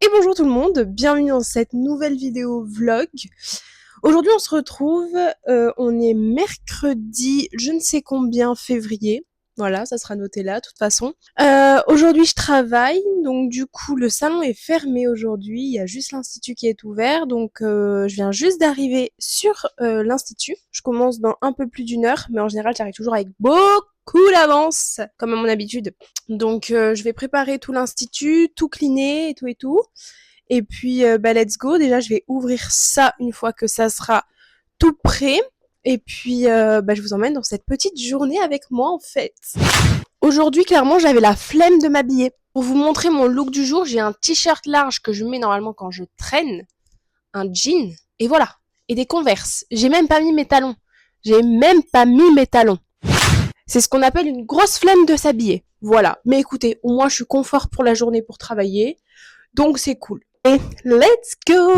Et bonjour tout le monde, bienvenue dans cette nouvelle vidéo vlog. Aujourd'hui on se retrouve, on est mercredi je ne sais combien février. Voilà, ça sera noté là de toute façon. Aujourd'hui je travaille, donc du coup le salon est fermé aujourd'hui, il y a juste l'institut qui est ouvert, donc je viens juste d'arriver sur l'institut. Je commence dans un peu plus d'une heure, mais en général j'arrive toujours avec beaucoup d'avance, comme à mon habitude. Donc je vais préparer tout l'institut, tout cleaner et tout. Et puis let's go, déjà je vais ouvrir ça une fois que ça sera tout prêt. Et puis je vous emmène dans cette petite journée avec moi en fait. Aujourd'hui clairement j'avais la flemme de m'habiller. Pour vous montrer mon look du jour, j'ai un t-shirt large que je mets normalement quand je traîne, un jean, et voilà. Et des Converse. J'ai même pas mis mes talons. C'est ce qu'on appelle une grosse flemme de s'habiller. Voilà. Mais écoutez, au moins je suis confort pour la journée pour travailler. Donc c'est cool. Et let's go!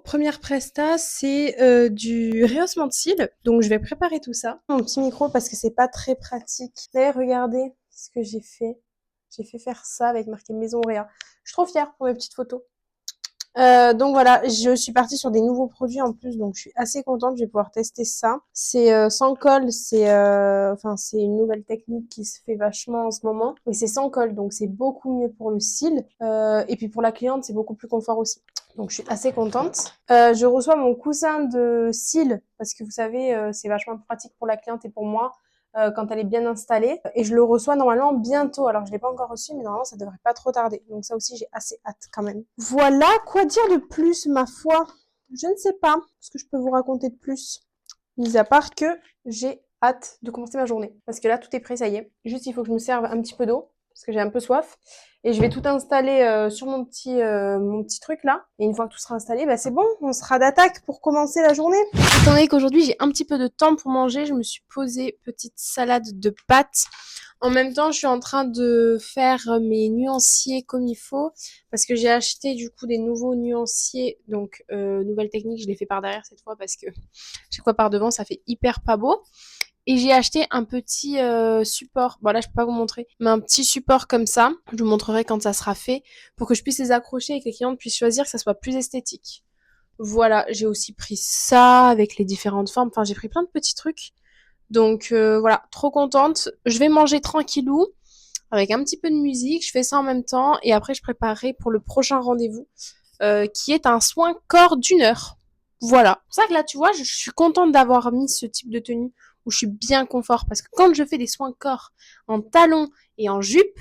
Première presta, c'est du rehaussement de cils. Donc je vais préparer tout ça. Mon petit micro parce que c'est pas très pratique. D'ailleurs, regardez ce que j'ai fait. J'ai fait faire ça avec marqué Maison Réa. Je suis trop fière pour mes petites photos. Donc voilà, je suis partie sur des nouveaux produits en plus, donc je suis assez contente, je vais pouvoir tester ça. C'est sans colle, c'est une nouvelle technique qui se fait vachement en ce moment, mais c'est sans colle, donc c'est beaucoup mieux pour le cil, et puis pour la cliente, c'est beaucoup plus confort aussi. Donc je suis assez contente. Je reçois mon coussin de cils, parce que vous savez, c'est vachement pratique pour la cliente et pour moi, quand elle est bien installée. Et je le reçois normalement bientôt. Alors je l'ai pas encore reçu, mais normalement ça devrait pas trop tarder. Donc ça aussi j'ai assez hâte quand même. Voilà, quoi dire de plus, ma foi? Je ne sais pas ce que je peux vous raconter de plus. Mis à part que j'ai hâte de commencer ma journée. Parce que là tout est prêt, ça y est. Juste il faut que je me serve un petit peu d'eau. Parce que j'ai un peu soif. Et je vais tout installer sur mon petit truc là. Et une fois que tout sera installé, c'est bon, on sera d'attaque pour commencer la journée. Étant donné qu'aujourd'hui j'ai un petit peu de temps pour manger, je me suis posé petite salade de pâtes. En même temps, je suis en train de faire mes nuanciers comme il faut. Parce que j'ai acheté du coup des nouveaux nuanciers. Donc nouvelle technique, je l'ai fait par derrière cette fois parce que chaque fois par devant ça fait hyper pas beau. Et j'ai acheté un petit support, bon là je peux pas vous montrer, mais un petit support comme ça, je vous montrerai quand ça sera fait, pour que je puisse les accrocher et que les clientes puissent choisir, que ça soit plus esthétique. Voilà, j'ai aussi pris ça avec les différentes formes, enfin j'ai pris plein de petits trucs. Donc voilà, trop contente. Je vais manger tranquillou, avec un petit peu de musique, je fais ça en même temps, et après je préparerai pour le prochain rendez-vous, qui est un soin corps d'1 heure. Voilà. C'est pour ça que là, tu vois, je suis contente d'avoir mis ce type de tenue où je suis bien confort. Parce que quand je fais des soins corps en talons et en jupe,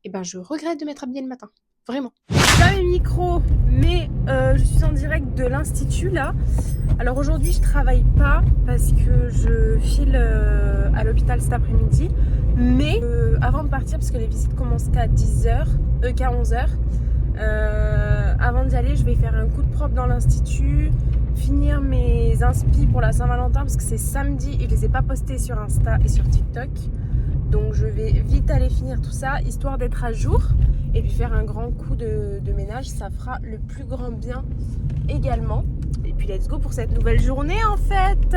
je regrette de m'être habillée le matin. Vraiment. J'ai pas mes micros, mais je suis en direct de l'institut là. Alors aujourd'hui, je travaille pas parce que je file à l'hôpital cet après-midi. Mais avant de partir, parce que les visites commencent qu'à 11h, avant d'y aller, je vais faire un coup de propre dans l'institut, finir mes inspi pour la Saint-Valentin parce que c'est samedi et je les ai pas postés sur Insta et sur TikTok. Donc je vais vite aller finir tout ça, histoire d'être à jour et puis faire un grand coup de ménage, ça fera le plus grand bien également. Et puis let's go pour cette nouvelle journée en fait.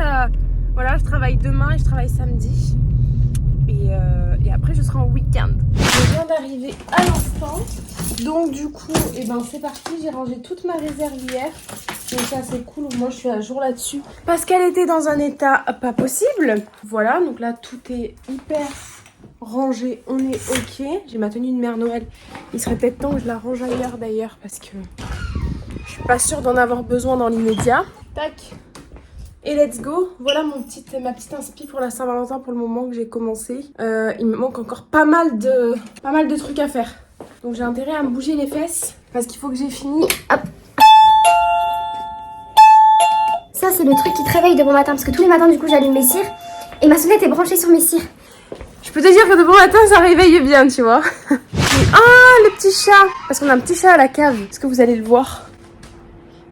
Voilà, je travaille demain et je travaille samedi. Et après je serai en week-end. Je viens d'arriver à l'instant. Donc du coup, c'est parti, j'ai rangé toute ma réserve hier. Donc ça c'est cool, moi je suis à jour là-dessus. Parce qu'elle était dans un état pas possible. Voilà, donc là tout est hyper rangé, on est ok. J'ai ma tenue de Mère Noël. Il serait peut-être temps que je la range ailleurs d'ailleurs parce que je suis pas sûre d'en avoir besoin dans l'immédiat. Tac. Et let's go, voilà ma petite inspi pour la Saint-Valentin pour le moment que j'ai commencé. Il me manque encore pas mal de trucs à faire. Donc j'ai intérêt à me bouger les fesses parce qu'il faut que j'ai fini. Hop. Ça c'est le truc qui te réveille de bon matin parce que tous les matins du coup j'allume mes cires et ma sonnette est branchée sur mes cires. Je peux te dire que de bon matin ça réveille bien, tu vois. Le petit chat, parce qu'on a un petit chat à la cave. Est-ce que vous allez le voir?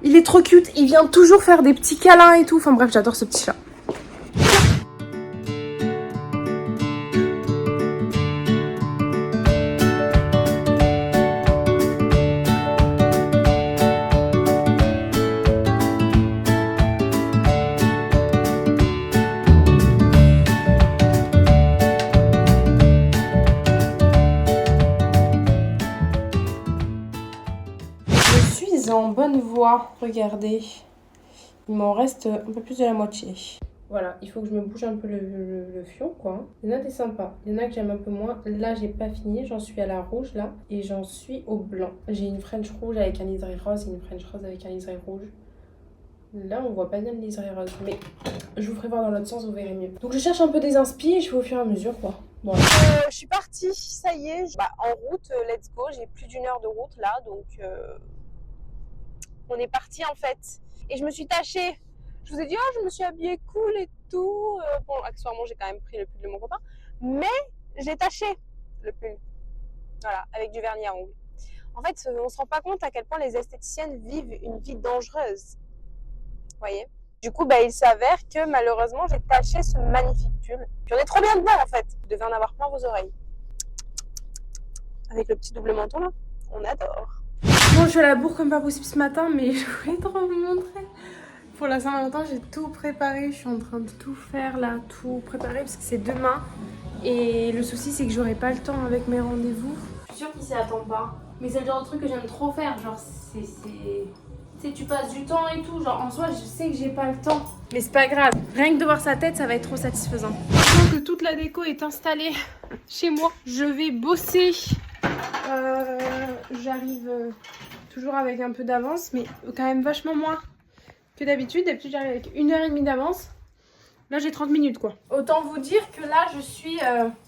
Il est trop cute, il vient toujours faire des petits câlins et tout. Enfin bref, j'adore ce petit chat. pas, regardez. Il m'en reste un peu plus de la moitié. Voilà, il faut que je me bouge un peu le fion, quoi. Il y en a des sympas, il y en a que j'aime un peu moins. Là, j'ai pas fini, j'en suis à la rouge, là. Et j'en suis au blanc. J'ai une French rouge avec un liseré rose et une French rose avec un liseré rouge. Là, on voit pas bien le liseré rose, mais je vous ferai voir dans l'autre sens, vous verrez mieux. Donc, je cherche un peu des inspi et je fais au fur et à mesure, quoi. Bon. Je suis partie, ça y est. En route, let's go. J'ai plus d'une heure de route, là, donc... on est parti, en fait. Et je me suis tachée. Je vous ai dit, oh, je me suis habillée cool et tout. Bon, accessoirement, j'ai quand même pris le pull de mon copain. Mais j'ai taché le pull. Voilà, avec du vernis à ongles. En fait, on se rend pas compte à quel point les esthéticiennes vivent une vie dangereuse. Vous voyez? Du coup, il s'avère que malheureusement, j'ai taché ce magnifique pull. Puis on est trop bien dedans, en fait. Vous devez en avoir plein vos oreilles. Avec le petit double menton, là. On adore. Bon, je suis à la bourre comme pas possible ce matin, mais je voulais trop vous montrer. Pour la Saint-Valentin, j'ai tout préparé. Je suis en train de tout faire là, tout préparer parce que c'est demain. Et le souci, c'est que j'aurai pas le temps avec mes rendez-vous. Je suis sûre qu'il s'y attend pas. Mais c'est le genre de truc que j'aime trop faire. Genre, tu sais, tu passes du temps et tout. Genre, en soi, je sais que j'ai pas le temps. Mais c'est pas grave. Rien que de voir sa tête, ça va être trop satisfaisant. Maintenant que toute la déco est installée chez moi, je vais bosser. J'arrive toujours avec un peu d'avance, mais quand même vachement moins que d'habitude. D'habitude, j'arrive avec 1h30 d'avance. Là, j'ai 30 minutes, quoi. Autant vous dire que là, je suis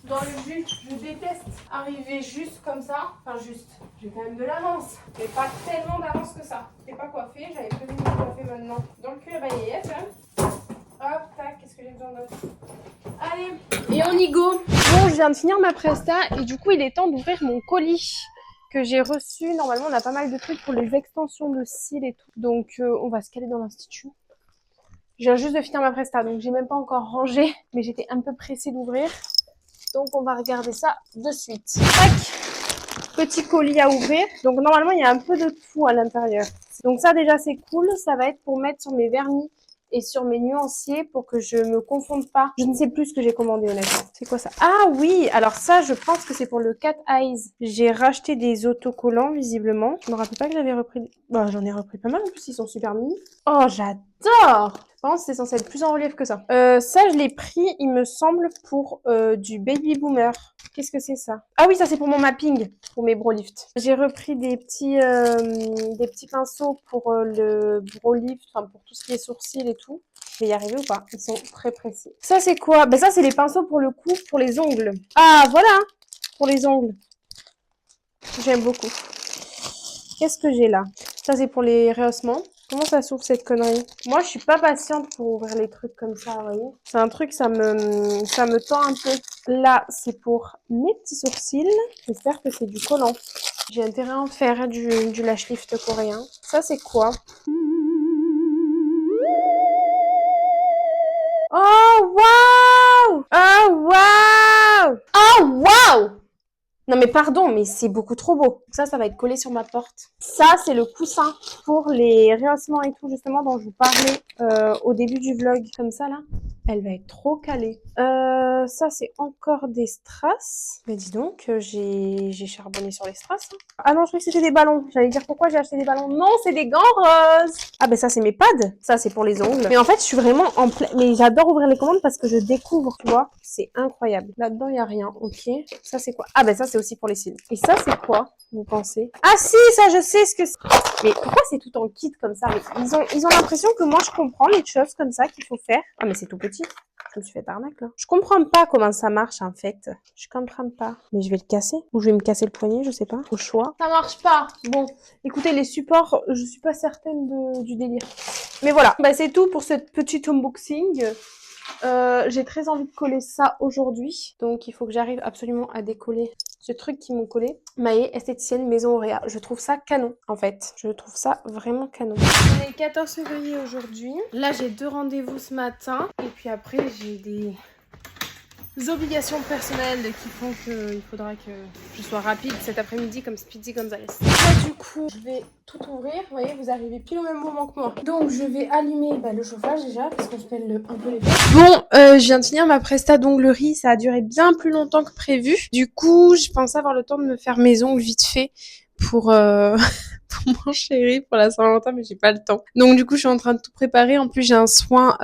dans le jus. Je déteste arriver juste comme ça. Enfin, juste. J'ai quand même de l'avance. Mais pas tellement d'avance que ça. Je n'ai pas coiffé. J'avais prévu de me coiffer maintenant dans le cuir balayette. Hop, tac, qu'est-ce que j'ai besoin d'autre? Allez, et on y go. Bon, je viens de finir ma presta et du coup, il est temps d'ouvrir mon colis que j'ai reçu. Normalement, on a pas mal de trucs pour les extensions de cils et tout. Donc, on va se caler dans l'institut. Je viens juste de finir ma presta, donc j'ai même pas encore rangé, mais j'étais un peu pressée d'ouvrir. Donc, on va regarder ça de suite. Tac! Petit colis à ouvrir. Donc, normalement, il y a un peu de tout à l'intérieur. Donc, ça, déjà, c'est cool. Ça va être pour mettre sur mes vernis et sur mes nuanciers pour que je me confonde pas. Je ne sais plus ce que j'ai commandé, honnêtement. C'est quoi ça? Ah oui, alors ça, je pense que c'est pour le Cat Eyes. J'ai racheté des autocollants, visiblement. Je me rappelle pas que j'avais repris... Bon, j'en ai repris pas mal, en plus, ils sont super mimi. Oh, j'adore! Je pense que c'est censé être plus en relief que ça. Ça, je l'ai pris, il me semble, pour du Baby Boomer. Qu'est-ce que c'est ça? Ah oui, ça c'est pour mon mapping, pour mes brow lifts. J'ai repris des petits pinceaux pour le brow lift, enfin pour tout ce qui est sourcils et tout. Je vais y arriver ou pas? Ils sont très précis. Ça c'est quoi? Ça c'est les pinceaux pour le cou, pour les ongles. Ah voilà, pour les ongles. J'aime beaucoup. Qu'est-ce que j'ai là? Ça c'est pour les rehaussements. Comment ça s'ouvre cette connerie? Moi, je suis pas patiente pour ouvrir les trucs comme ça, vous voyez. C'est un truc, ça me tend un peu. Là, c'est pour mes petits sourcils. J'espère que c'est du collant. J'ai intérêt à en faire du lash lift coréen. Ça, c'est quoi? Oh, waouh! Oh, waouh! Oh, waouh! Non mais pardon, mais c'est beaucoup trop beau. Ça va être collé sur ma porte. Ça, c'est le coussin pour les rehaussements et tout, justement, dont je vous parlais au début du vlog. Comme ça, là, elle va être trop calée. Ça, c'est encore des strass. Mais dis donc, j'ai charbonné sur les strass. Hein. Ah non, je croyais que c'était des ballons. J'allais dire pourquoi j'ai acheté des ballons. Non, c'est des gants roses. Ah ben ça, c'est mes pads. Ça, c'est pour les ongles. Mais en fait, je suis vraiment en plein... Mais j'adore ouvrir les commandes parce que je découvre, tu vois. C'est incroyable. Là-dedans, il n'y a rien. Ok. Ça, c'est quoi? Ah ben ça, c'est aussi pour les cils. Et ça, c'est quoi, vous pensez? Ah si, ça, je sais ce que c'est. Mais pourquoi c'est tout en kit comme ça? Mais ils ont l'impression que moi, je comprends les choses comme ça qu'il faut faire. Ah mais c'est tout petit. Je me suis fait arnaque là. Je comprends pas comment ça marche en fait. Je comprends pas. Mais je vais le casser. Ou je vais me casser le poignet, je sais pas. Au choix. Ça marche pas. Bon, écoutez, les supports, je suis pas certaine du délire. Mais voilà, c'est tout pour cette petite unboxing. J'ai très envie de coller ça aujourd'hui. Donc il faut que j'arrive absolument à décoller ce truc qui m'ont collé. Maë, esthéticienne Maison Auréa. Je trouve ça canon en fait. Je trouve ça vraiment canon. On est le 14 février aujourd'hui. Là j'ai 2 rendez-vous ce matin. Et puis après j'ai des obligations personnelles qui font qu'il faudra que je sois rapide cet après-midi comme Speedy Gonzalez. Là du coup je vais tout ouvrir. Vous voyez, vous arrivez pile au même moment que moi. Donc je vais allumer le chauffage déjà parce qu'on se pèle un peu les fesses. Bon, je viens de finir ma presta d'onglerie. Ça a duré bien plus longtemps que prévu. Du coup je pensais avoir le temps de me faire mes ongles vite fait pour pour mon chéri pour la Saint-Valentin, mais j'ai pas le temps. Donc du coup, je suis en train de tout préparer. En plus, j'ai un soin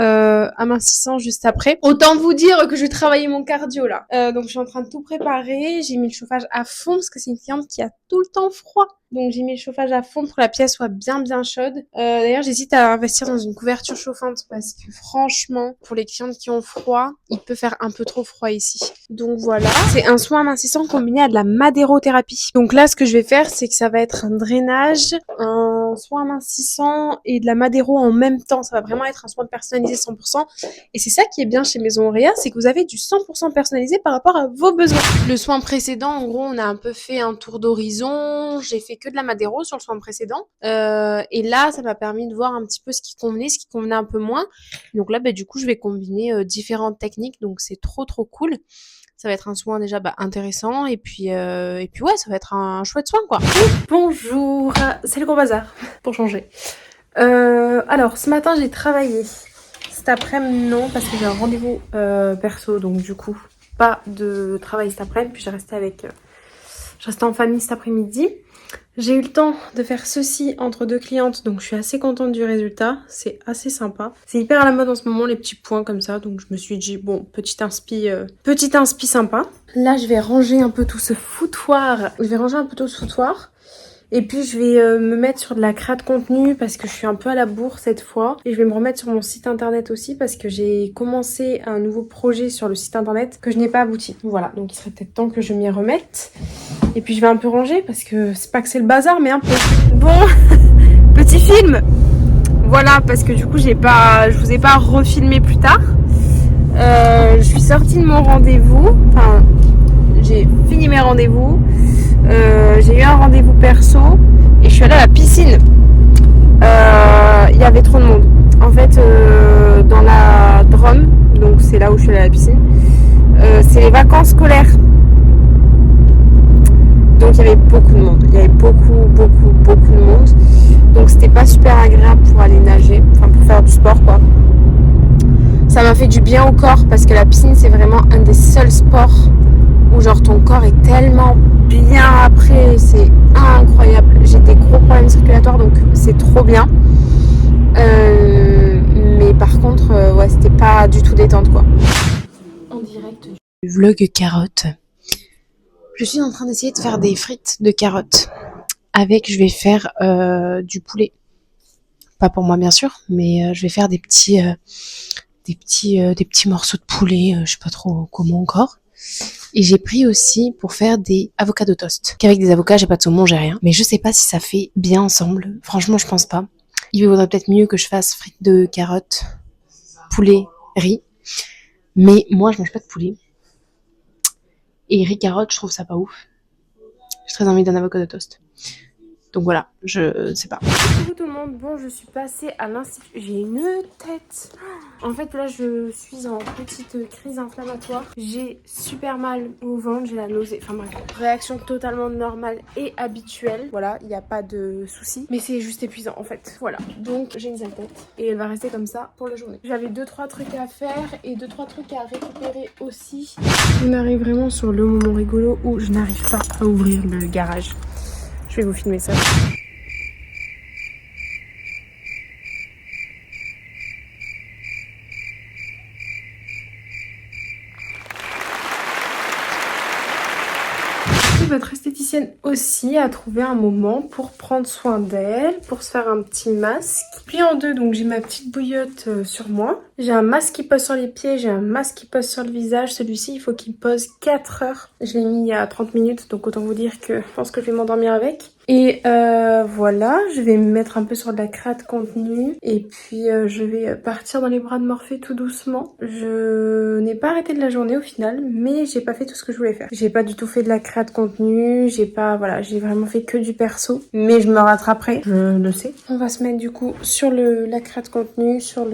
amincissant juste après. Autant vous dire que je vais travailler mon cardio là. Donc je suis en train de tout préparer. J'ai mis le chauffage à fond parce que c'est une cliente qui a tout le temps froid. Donc j'ai mis le chauffage à fond pour que la pièce soit bien chaude. D'ailleurs, j'hésite à investir dans une couverture chauffante parce que franchement, pour les clientes qui ont froid, il peut faire un peu trop froid ici. Donc voilà, c'est un soin amincissant combiné à de la madérothérapie. Donc là, ce que je vais faire, c'est que ça va être un drainage, un soin amincissant et de la madéro en même temps. Ça va vraiment être un soin personnalisé 100%. Et c'est ça qui est bien chez Maison Auréa, c'est que vous avez du 100% personnalisé par rapport à vos besoins. Le soin précédent, en gros, on a un peu fait un tour d'horizon. J'ai fait que de la madéro sur le soin précédent. Et là, ça m'a permis de voir un petit peu ce qui convenait, ce qui convenait un peu moins. Donc là, du coup, je vais combiner différentes techniques. Donc c'est trop cool. Ça va être un soin déjà intéressant et puis ouais, ça va être un chouette soin quoi. Bonjour, c'est le gros bazar pour changer. Alors ce matin j'ai travaillé. Cet après-midi non parce que j'ai un rendez-vous perso donc du coup pas de travail cet après-midi. Puis je restais en famille cet après-midi. J'ai eu le temps de faire ceci entre deux clientes, donc je suis assez contente du résultat, c'est assez sympa. C'est hyper à la mode en ce moment les petits points comme ça, donc je me suis dit bon, petite inspi sympa. Là je vais ranger un peu tout ce foutoir, et puis je vais me mettre sur de la créa de contenu parce que je suis un peu à la bourre cette fois. Et je vais me remettre sur mon site internet aussi parce que j'ai commencé un nouveau projet sur le site internet que je n'ai pas abouti. Voilà, donc il serait peut-être temps que je m'y remette. Et puis je vais un peu ranger parce que c'est pas que c'est le bazar mais un peu. Bon, petit film. Voilà, parce que du coup je vous ai pas refilmé plus tard. Je suis sortie de mon rendez-vous. Enfin, j'ai fini mes rendez-vous. J'ai eu un rendez-vous perso et je suis allée à la piscine. Il y avait trop de monde. En fait, dans la Drôme, donc c'est là où je suis allée à la piscine, c'est les vacances scolaires. Donc il y avait beaucoup de monde. Il y avait beaucoup de monde. Donc c'était pas super agréable pour aller nager, enfin pour faire du sport quoi. Ça m'a fait du bien au corps parce que la piscine c'est vraiment un des seuls sports où genre ton corps est tellement bien après, c'est incroyable. J'ai des gros problèmes circulatoires donc c'est trop bien. Mais par contre, ouais, c'était pas du tout détente quoi. En direct du vlog carotte. Je suis en train d'essayer de faire des frites de carottes. Je vais faire du poulet. Pas pour moi bien sûr, mais je vais faire des petits morceaux de poulet, je sais pas trop comment encore. Et j'ai pris aussi pour faire des avocado toast. Qu'avec des avocats, j'ai pas de saumon, j'ai rien. Mais je sais pas si ça fait bien ensemble. Franchement, je pense pas. Il vaudrait peut-être mieux que je fasse frites de carottes, poulet, riz. Mais moi, je mange pas de poulet. Et riz carotte, je trouve ça pas ouf. J'ai très envie d'un avocado toast. Donc voilà, je sais pas. Coucou tout le monde, bon je suis passée à l'institut, j'ai une tête. En fait là je suis en petite crise inflammatoire. J'ai super mal au ventre, j'ai la nausée, enfin bref. Réaction totalement normale et habituelle. Voilà, il n'y a pas de souci. Mais c'est juste épuisant en fait. Voilà, donc j'ai une sale tête et elle va rester comme ça pour la journée. J'avais 2-3 trucs à faire et 2-3 trucs à récupérer aussi. On arrive vraiment sur le moment rigolo où je n'arrive pas à ouvrir le garage. Je vais vous filmer ça. Votre esthéticienne aussi a trouvé un moment pour prendre soin d'elle, pour se faire un petit masque. Puis en deux, donc j'ai ma petite bouillotte sur moi. J'ai un masque qui pose sur les pieds, j'ai un masque qui pose sur le visage. Celui-ci, il faut qu'il pose 4 heures. Je l'ai mis il y a 30 minutes, donc autant vous dire que je pense que je vais m'endormir avec. Et voilà, je vais me mettre un peu sur de la créa de contenu. Et puis je vais partir dans les bras de Morphée tout doucement. Je n'ai pas arrêté de la journée au final, mais j'ai pas fait tout ce que je voulais faire. J'ai pas du tout fait de la créa de contenu, j'ai vraiment fait que du perso. Mais je me rattraperai, je le sais. On va se mettre du coup sur la créa de contenu, sur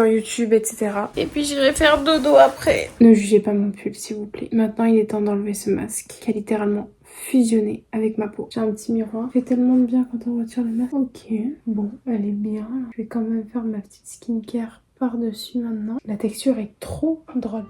YouTube, etc. Et puis j'irai faire dodo après. Ne jugez pas mon pull s'il vous plaît. Maintenant il est temps d'enlever ce masque qui a littéralement fusionner avec ma peau. J'ai un petit miroir. Ça fait tellement de bien quand on retire le masque. Ok, bon, elle est bien. Je vais quand même faire ma petite skincare par-dessus maintenant. La texture est trop drôle.